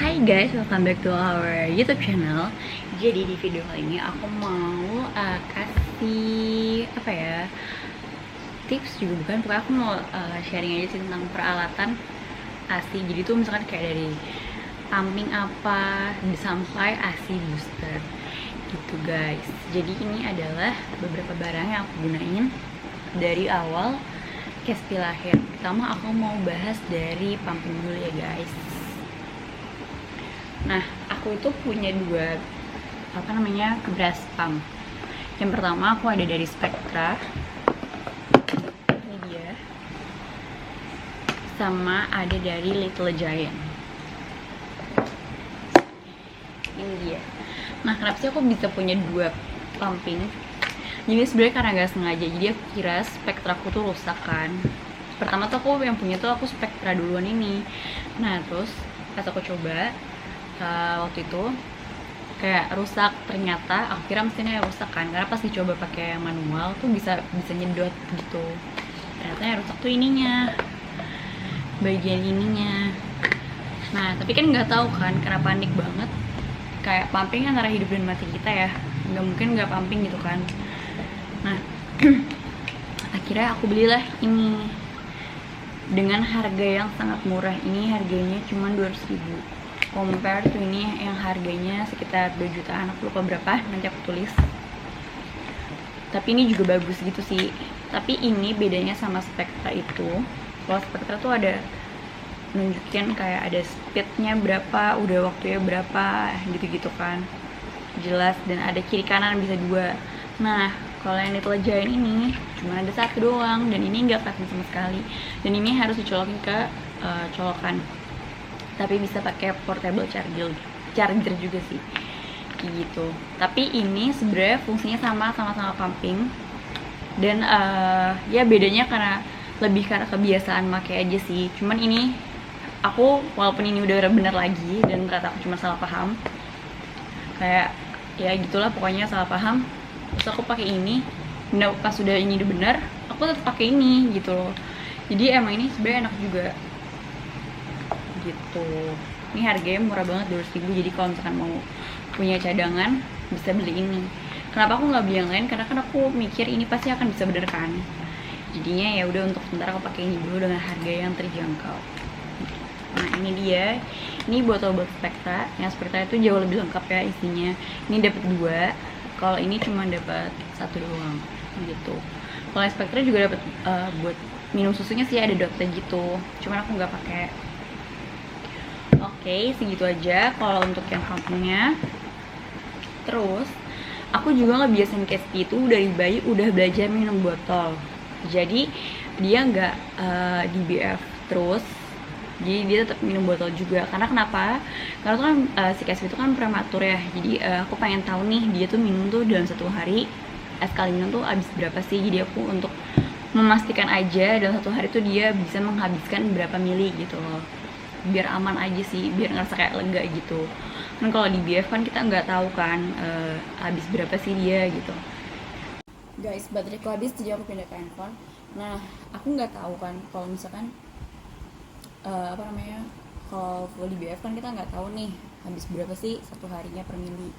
Hai guys, welcome back to our YouTube channel. Jadi di video kali ini aku mau kasih apa ya, tips juga bukan, pokoknya aku mau sharing aja sih tentang peralatan ASI. Jadi tuh misalkan kayak dari pumping apa sampai ASI booster gitu guys. Jadi ini adalah beberapa barang yang aku gunain dari awal Caspi lahir. Pertama aku mau bahas dari pumping dulu ya guys. Nah, aku itu punya dua brush pump. Yang pertama aku ada dari Spectra, ini dia, sama ada dari Little Giant, ini dia. Nah, kenapa sih aku bisa punya dua pumping? Jadi sebenarnya karena nggak sengaja, jadi aku kira Spectra aku tuh rusak kan. Pertama tuh aku yang punya tuh aku Spectra duluan ini. Nah, terus pas aku coba waktu itu kayak rusak, ternyata aku kira mesinnya rusak kan, karena pas dicoba pakai yang manual tuh bisa nyedot gitu. Ternyata yang rusak tuh ininya, bagian ininya. Nah tapi kan nggak tahu kan, karena panik banget, kayak pumping antara hidup dan mati kita ya, nggak mungkin nggak pumping gitu kan. Nah akhirnya aku belilah ini dengan harga yang sangat murah. Ini harganya cuma 200.000, compare to ini yang harganya sekitar 2 jutaan, aku lupa berapa, nanti aku tulis. Tapi ini juga bagus gitu sih. Tapi ini bedanya sama Spectra itu, kalau Spectra tuh ada nunjukin kayak ada speednya berapa, udah waktunya berapa gitu-gitu kan, jelas, dan ada kiri kanan bisa dua. Nah kalau yang Little Giant ini cuma ada satu doang, dan ini nggak kelihatan sama sekali, dan ini harus dicolokin ke colokan, tapi bisa pakai portable charger juga sih kayak gitu. Tapi ini sebenarnya fungsinya sama-sama pumping, dan ya bedanya karena lebih karena kebiasaan pakai aja sih. Cuman ini aku, walaupun ini udah bener lagi dan ternyata aku cuma salah paham, kayak ya gitulah pokoknya, salah paham, terus aku pakai ini. Nah pas sudah ini udah bener, aku tetap pakai ini gitu loh. Jadi emang ini sebenarnya enak juga gitu. Ini harganya murah banget, 200.000. Jadi kalau misalkan mau punya cadangan bisa beli ini. Kenapa aku nggak beli yang lain? Karena kan aku mikir ini pasti akan bisa bener kan. Jadinya ya udah, untuk sementara aku pakai ini dulu dengan harga yang terjangkau. Nah ini dia, ini botol Spectra. Yang Spectra itu jauh lebih lengkap ya isinya. Ini dapat 2, kalau ini cuma dapat 1 doang gitu. Kalau Spectra juga dapat buat minum susunya sih, ada dotnya gitu. Cuman aku nggak pakai. Oke, segitu aja kalau untuk yang pumpingnya. Terus aku juga ngebiasain Caspi itu dari bayi udah belajar minum botol. Jadi dia nggak di BF terus, jadi dia tetap minum botol juga. Karena kenapa? Karena tuh kan si Caspi itu kan prematur ya. Jadi aku pengen tahu nih, dia tuh minum tuh dalam 1 hari sekali minum tuh habis berapa sih. Jadi aku untuk memastikan aja dalam 1 hari tuh dia bisa menghabiskan berapa mili gitu loh, biar aman aja sih, biar ngerasa kayak lega gitu. Kan kalau di BF kan kita nggak tahu kan habis berapa sih dia gitu. Guys, bateraiku habis, jadi aku pindah ke handphone. Nah aku nggak tahu kan kalau misalkan kalau full di BF kan kita nggak tahu nih habis berapa sih 1 harinya per mili.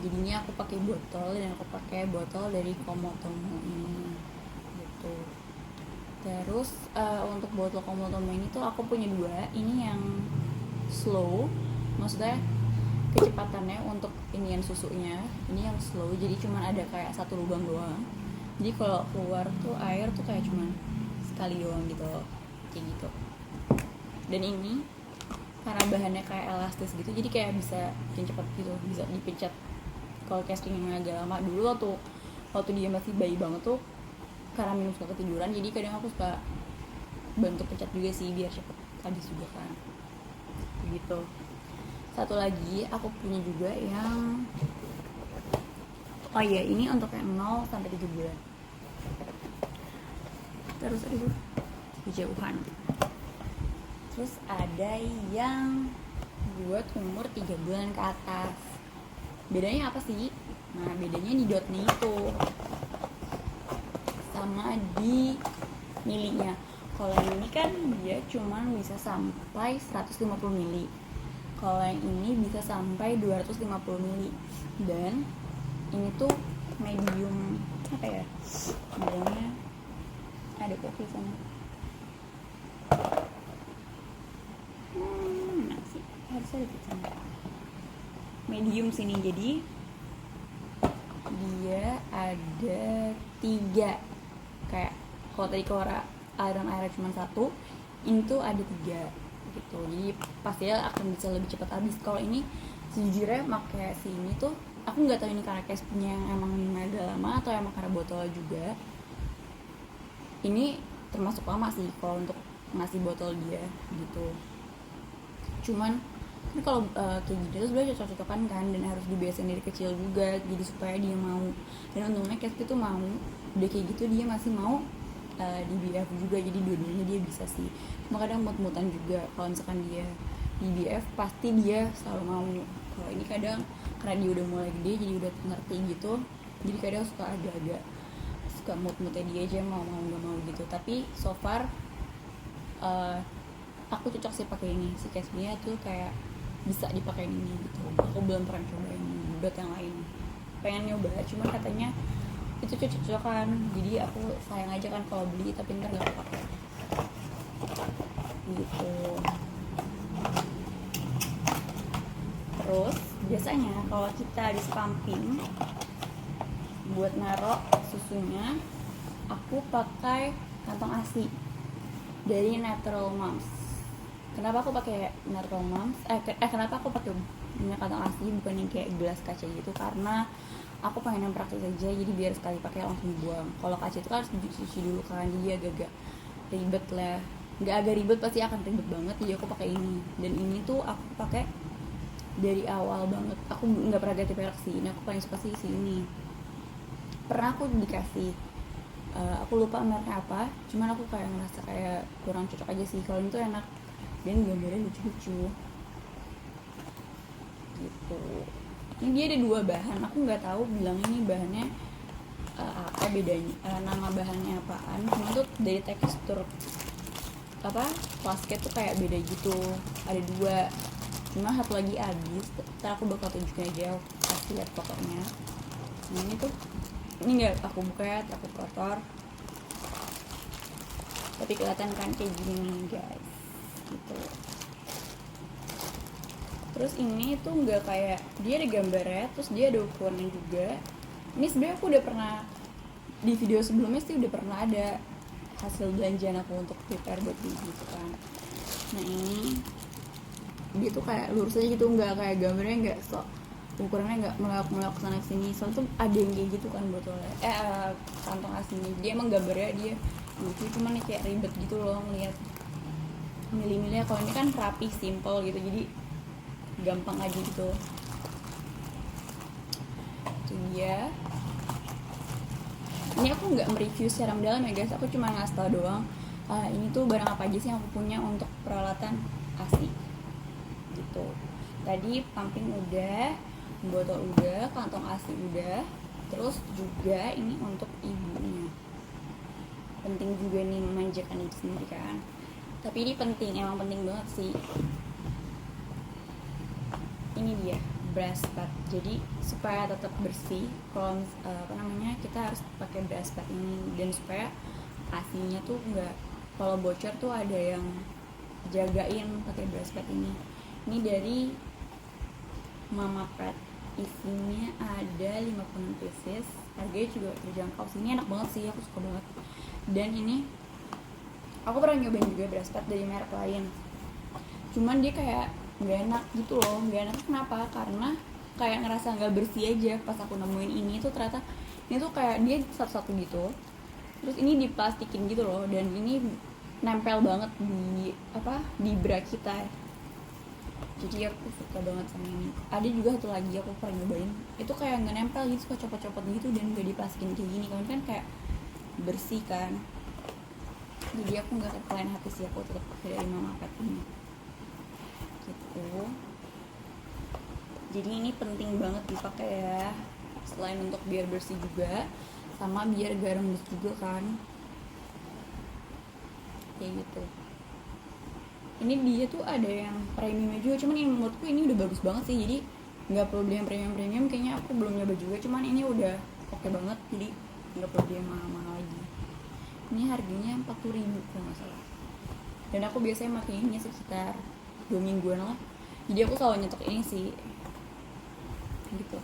Jadinya aku pakai botol, dan aku pakai botol dari Komotomo ini gitu. Terus untuk botol Komotomo ini tuh aku punya 2. Ini yang slow, maksudnya kecepatannya untuk inian susunya, ini yang slow, jadi cuma ada kayak 1 lubang doang. Jadi kalau keluar tuh air tuh kayak cuma sekali doang gitu, kayak gitu. Dan ini karena bahannya kayak elastis gitu, jadi kayak bisa bikin cepet gitu, bisa dipencet. Kalau castingnya agak lama dulu waktu dia masih bayi banget tuh, karena minum suka ketiduran, jadi kadang aku suka bantu pencet juga sih biar cepet habis juga kan gitu. Satu lagi aku punya juga yang ini untuk yang 0 sampai 7 bulan. Terus kejauhan. Terus ada yang buat umur 3 bulan ke atas. Bedanya apa sih? Nah bedanya di dotnya itu sama di milinya. Kalau yang ini kan dia cuma bisa sampai 150 mili. Kalau yang ini bisa sampai 250 ml. Dan ini tuh medium, apa ya, bilangnya ada kok tulisannya. Mana sih, harusnya ada tulisannya medium sini. Jadi dia ada 3, kayak kalau tadi keluar aliran airnya cuma 1, ini tuh ada 3 gitu. Jadi pastinya akan bisa lebih cepat habis. Kalau ini sejujurnya pakai si ini tuh aku nggak tahu ini karena case-nya yang emang minumnya agak lama atau emang karena botolnya juga. Ini termasuk lama sih kalau untuk ngasih botol dia gitu. Cuman kan kalau kayak gini tuh sebenarnya cocok-cocokan kan, dan harus dibiasain dari kecil juga, jadi supaya dia mau. Dan untungnya case itu mau, udah kayak gitu dia masih mau di BF juga, jadi dua-duanya dia bisa sih. Cuma kadang mut-mutan juga. Kalau misalkan dia di BF pasti dia selalu mau. Kalau ini kadang karena dia udah mulai gede jadi udah ngerti gitu, jadi kadang suka agak-agak suka mut-mutnya dia aja mau nggak mau gitu. Tapi so far aku cocok sih pakai ini. Si Cashmere tuh kayak bisa dipakai ini gitu. Aku belum pernah cobain buat yang lain, pengen nyoba, cuman katanya itu cocok-cocokan, jadi aku sayang aja kan kalau beli tapi ntar nggak pakai gitu. Terus biasanya kalau kita habis pumping buat narok susunya, aku pakai kantong ASI dari Natural Moms. Kenapa aku pakai Natural Moms? Kenapa aku pakai minyak kantong ASI bukan yang kayak gelas kaca gitu? Karena aku pengen yang praktis aja, jadi biar sekali pakai langsung buang. Kalau kaca itu kan harus dicuci dulu kan, jadi agak-agak ribet lah. Nggak agak ribet, pasti akan ribet banget, jadi aku pakai ini. Dan ini tuh aku pakai dari awal banget. Aku nggak pernah ganti merek sih, ini aku paling suka sih ini. Pernah aku dikasih, aku lupa mereknya apa, cuman aku kayak ngerasa kayak kurang cocok aja sih. Kalau ini tuh enak dan gambarnya lucu-lucu gitu. Ini dia ada 2 bahan, aku nggak tahu bilang ini bahannya apa bedanya, nama bahannya apaan. Cuma tuh dari tekstur apa plastiknya tuh kayak beda gitu. Ada 2, cuma satu lagi habis. Ntar aku bakal tunjukin aja, kasih lihat fotonya. Nah ini tuh, ini nggak aku buka ya, takut kotor, tapi kelihatan kan kayak gini guys gitu. Terus ini tuh nggak kayak, dia ada gambarnya, terus dia ada ukurannya juga. Ini sebenarnya aku udah pernah di video sebelumnya sih, udah pernah ada hasil belanjaan aku untuk prepare buat beli gitu kan. Nah ini dia tuh kayak lurus aja gitu, nggak kayak gambarnya, nggak sok ukurannya nggak melak sana sini. Soalnya tuh ada yang kayak gitu kan botolnya, kantong aslinya. Dia emang gambarnya dia lucu, cuman kayak ribet gitu loh ngeliat milih-milihnya. Kalau ini kan rapi, simple gitu, jadi gampang aja gitu. Itu dia. Ini aku nggak mereview secara mendalam ya guys, aku cuma ngasih tau doang ini tuh barang apa aja sih yang aku punya untuk peralatan ASI gitu. Tadi pumping udah, botol udah, kantong ASI udah, terus juga ini untuk ibunya. Penting juga nih memanjakan ibu sendiri kan, tapi ini penting, emang penting banget sih. Ini dia brass pad, jadi supaya tetap bersih. Kalau kita harus pakai brass pad ini, dan supaya asinya tuh nggak, kalau bocor tuh ada yang jagain pakai brass pad ini. Ini dari Mama Pad, isinya ada 50 pieces, harganya juga terjangkau sih. Ini enak banget sih, aku suka banget. Dan ini aku pernah nyobain juga brass pad dari merek lain, cuman dia kayak nggak enak gitu loh. Nggak enak kenapa? Karena kayak ngerasa nggak bersih aja. Pas aku nemuin ini tuh ternyata ini tuh kayak dia satu-satu gitu, terus ini diplastikin gitu loh, dan ini nempel banget di bra kita. Jadi aku suka banget sama ini. Ada juga satu lagi aku pernah nyobain, itu kayak nggak nempel gitu, suka copot-copot gitu, dan nggak diplastikin kayak gini. Kan kayak bersih kan, jadi aku nggak kelain hati sih, aku tetap pakai dari Mama Pad ini gitu. Jadi ini penting banget dipakai ya, selain untuk biar bersih juga, sama biar gak rembes juga kan, kayak gitu. ini dia tuh ada yang premium juga, cuman ini menurutku ini udah bagus banget sih, jadi nggak perlu beli yang premium. Kayaknya aku belum nyoba juga, cuman ini udah oke banget, jadi nggak perlu beli yang mahal-mahal lagi. Ini harganya 40.000 kalau nggak salah, dan aku biasanya pakai ini sekitar 2 mingguan lah, jadi aku selalu nyetok ini sih gitu.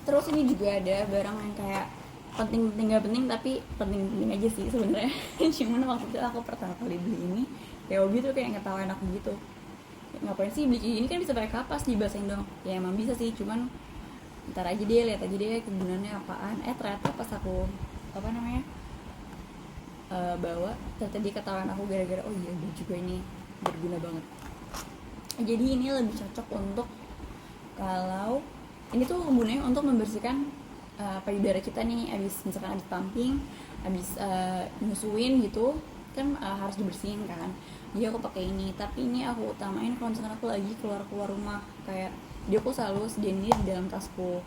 Terus ini juga ada barang yang kayak penting gak penting, tapi penting aja sih sebenarnya. Cuman waktu itu aku pertama kali beli ini kayak hobi tuh, kayak ngetawain aku gitu, ngapain sih beli ini, kan bisa pakai kapas dibasahin dong. Ya emang bisa sih, cuman ntar aja deh, lihat aja deh kegunaannya apaan. Ternyata pas aku bawa, ternyata dia ketahuan aku gara-gara oh iya gue juga ini berguna banget. Jadi ini lebih cocok untuk kalau ini tuh gunanya untuk membersihkan payudara kita nih, abis misalkan abis pumping, abis nyusuin gitu kan, harus dibersihin kan. Jadi aku pakai ini, tapi ini aku utamain kalau misalkan aku lagi keluar rumah, kayak dia aku selalu sediain ini di dalam tasku,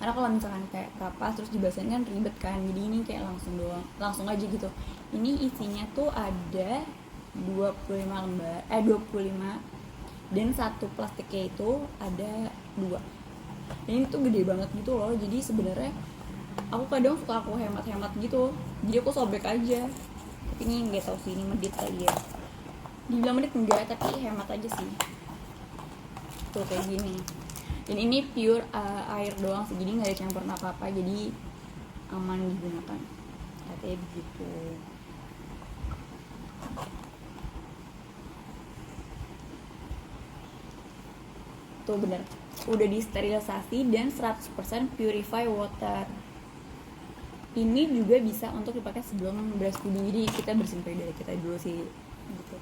karena kalau misalkan kayak kapas terus dibasahin kan ribet kan. Jadi ini kayak langsung aja gitu. Ini isinya tuh ada 25 lembar 25, dan satu plastiknya itu ada 2. Dan ini tuh gede banget gitu loh, jadi sebenarnya aku kadang suka aku hemat gitu, jadi aku sobek aja. Tapi ini nggak tahu sih, ini medit kali ya, dibilang medit enggak, tapi hemat aja sih. Tuh kayak gini, dan ini pure air doang sih, jadi nggak ada campur apa-apa, jadi aman digunakan katanya begitu. Tuh bener, udah disterilisasi dan 100% purify water. Ini juga bisa untuk dipakai sebelum breastfeeding, jadi kita bersihin payudara kita dulu sih gitu.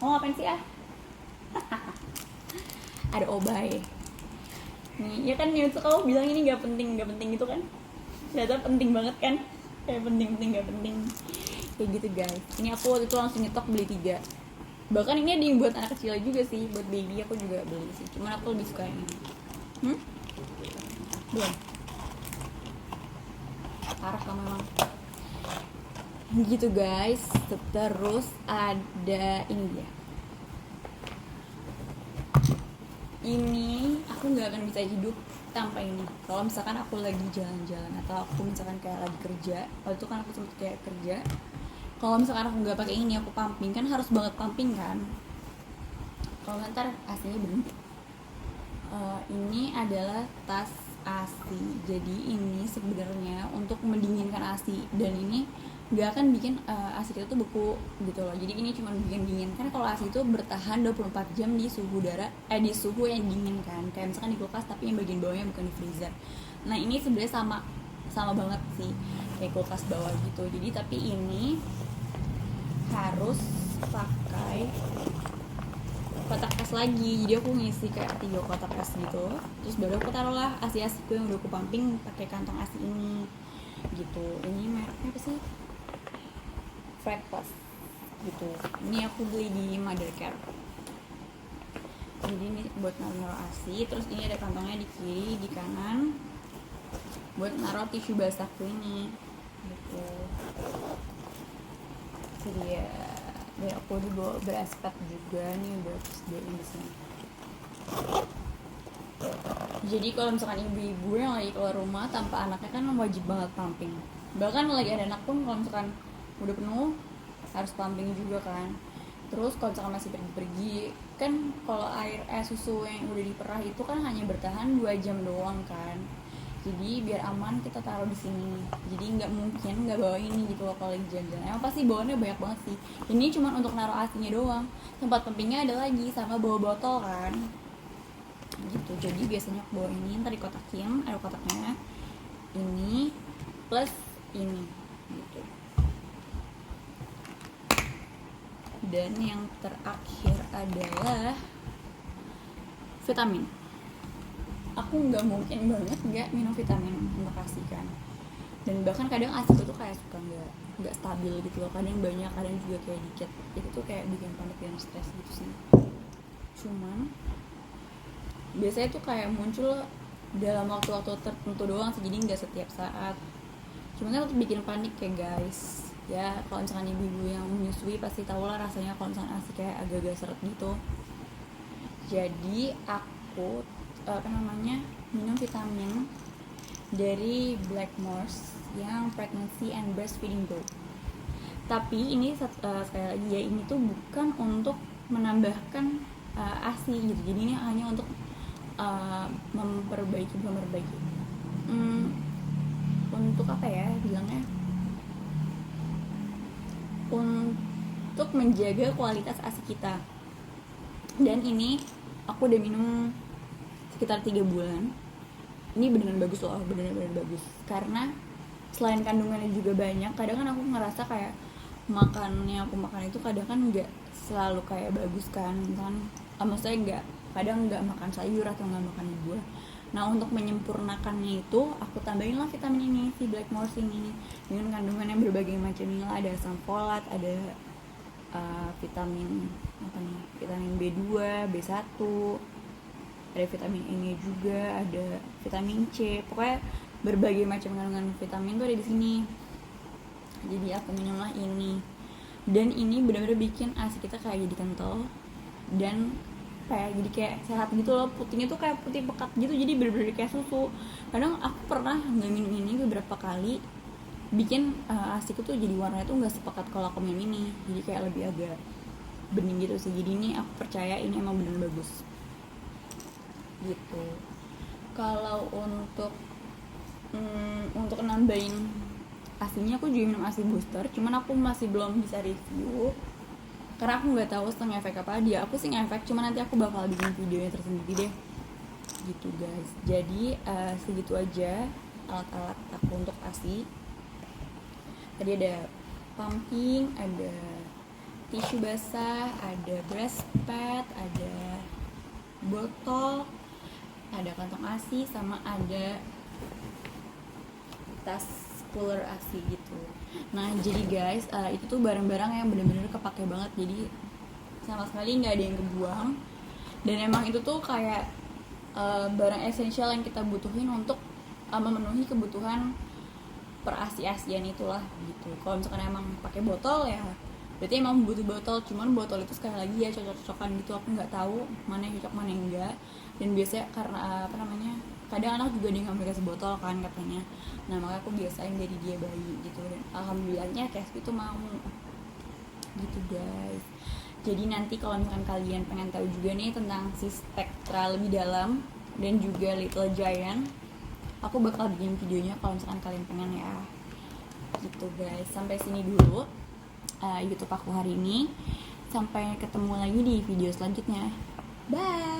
Oh ngapain sih ada obay nih ya kan, itu kamu bilang ini nggak penting gitu kan, ternyata penting banget kan, kayak penting nggak penting kayak gitu guys. Ini aku waktu itu langsung nyetok beli 3, bahkan ini ada yang buat anak kecil juga sih, buat baby aku juga beli sih, cuman aku lebih suka yang ini. Belum parah kamu memang gitu guys. Terus ada ini dia, ini aku nggak akan bisa hidup tanpa ini. Kalau misalkan aku lagi jalan-jalan atau aku misalkan kayak lagi kerja, waktu itu kan aku sempet kayak kerja, kalau misalkan aku nggak pakai ini, aku pumping kan harus banget pumping kan, kalau ntar AC-nya berhenti. Ini adalah tas ASI, jadi ini sebenarnya untuk mendinginkan ASI, dan ini nggak akan bikin ASI kita tuh beku gitu loh. Jadi ini cuma bikin dingin kan, kalau ASI itu bertahan 24 jam di suhu di suhu yang dingin kan, kayak misalkan di kulkas tapi yang bagian bawahnya bukan di freezer. Nah ini sebenarnya sama banget sih kayak kulkas bawah gitu. Jadi tapi ini harus pakai kotak es lagi, jadi aku ngisi kayak 3 kotak es gitu, terus baru aku taruhlah asi-asiku yang udah aku pumping pakai kantong asi ini gitu. Ini mereknya apa sih, Fred Plus gitu. Ini aku beli di Mothercare. Jadi ini buat naruh asi, terus ini ada kantongnya di kiri, di kanan buat naruh tisu basahku ini gitu. Jadi ya, dan aku dibawa beras-pet juga nih, buat sediain di sini. Jadi kalau misalkan ibu-ibu yang lagi keluar rumah tanpa anaknya kan wajib banget pumping. Bahkan lagi ada anak pun kalau misalkan udah penuh harus pumping juga kan. Terus kalau misalkan masih pergi-pergi kan, kalau susu yang udah diperah itu kan hanya bertahan 2 jam doang kan. Jadi biar aman kita taruh di sini. Jadi nggak mungkin nggak bawa ini gitu loh kalau lagi jalan-jalan. Emang pasti bawaannya banyak banget sih. Ini cuma untuk naruh asinya doang. Tempat pumpingnya ada lagi, sama bawa botol kan. Gitu. Jadi biasanya aku bawa ini, ntar dikotakin, ada kotaknya. Ini plus ini gitu. Dan yang terakhir adalah vitamin. Aku nggak mungkin banget nggak minum vitamin untuk ASI kan, dan bahkan kadang ASI tuh kayak suka nggak stabil gitu loh, kadang banyak, kadang juga kayak dikit, itu tuh kayak bikin panik dan stres gitu sih. Cuman biasanya tuh kayak muncul dalam waktu-waktu tertentu doang sih, jadi nggak setiap saat. Cuman kan tetap bikin panik ya guys Ya kalau misalkan ibu-ibu yang menyusui pasti tahu lah rasanya kalau misalkan ASI kayak agak-agak seret gitu. Jadi aku minum vitamin dari Blackmores yang pregnancy and breastfeeding group. Tapi ini sekali lagi ya, ini tuh bukan untuk menambahkan ASI gitu. Jadi ini hanya untuk memperbaiki untuk apa ya bilangnya, untuk menjaga kualitas ASI kita. Dan ini aku udah minum sekitar 3 bulan. Ini beneran bagus loh, beneran bagus. Karena selain kandungannya juga banyak, kadang kan aku ngerasa kayak makannya aku makan itu kadang kan nggak selalu kayak bagus kan maksudnya kadang nggak makan sayur atau nggak makan buah. Nah untuk menyempurnakannya itu aku tambahin lah vitamin ini, si Blackmores ini, dengan kandungannya berbagai macam nilai. Ada asam folat, ada vitamin B2, B1, ada vitamin E juga, ada vitamin C, pokoknya berbagai macam kandungan vitamin tuh ada di sini. Jadi aku minumlah ini, dan ini benar-benar bikin ASI kita kayak jadi kental dan kayak jadi kayak sehat gitu loh. Putihnya tuh kayak putih pekat gitu, jadi bener-bener kayak susu. Kadang aku pernah nggak minum ini beberapa kali, bikin ASIku tuh jadi warnanya tuh nggak sepekat kalau aku minum ini, jadi kayak lebih agak bening gitu sih. Jadi ini aku percaya ini emang bener bagus gitu. Kalau untuk nambahin ASInya aku juga minum ASI booster, cuman aku masih belum bisa review karena aku nggak tahu setengah efek apa dia. Aku sih efek, cuman nanti aku bakal bikin videonya tersendiri deh gitu guys. Jadi segitu aja alat-alat aku untuk ASI. Tadi ada pumping, ada tisu basah, ada breast pad, ada botol, ada kantong ASI, sama ada tas cooler ASI gitu. Nah jadi guys, itu tuh barang-barang yang bener-bener kepake banget, jadi sama sekali nggak ada yang kebuang. Dan emang itu tuh kayak barang esensial yang kita butuhin untuk memenuhi kebutuhan per-ASI-ASIan itulah gitu. Kalau misalkan emang pakai botol ya berarti emang butuh botol, cuman botol itu sekali lagi ya cocok-cocokan gitu. Aku nggak tahu mana yang cocok mana yang enggak. Dan biasanya karena kadang anak juga dia nggak pakai botol kan katanya. Nah makanya aku biasain dari dia bayi gitu, dan alhamdulillahnya Caspi tuh mau gitu guys. Jadi nanti kalau misalkan kalian pengen tahu juga nih tentang si Spectra lebih dalam dan juga Little Giant, aku bakal bikin videonya kalau misalkan kalian pengen ya gitu guys. Sampai sini dulu YouTube aku hari ini, sampai ketemu lagi di video selanjutnya. Bye.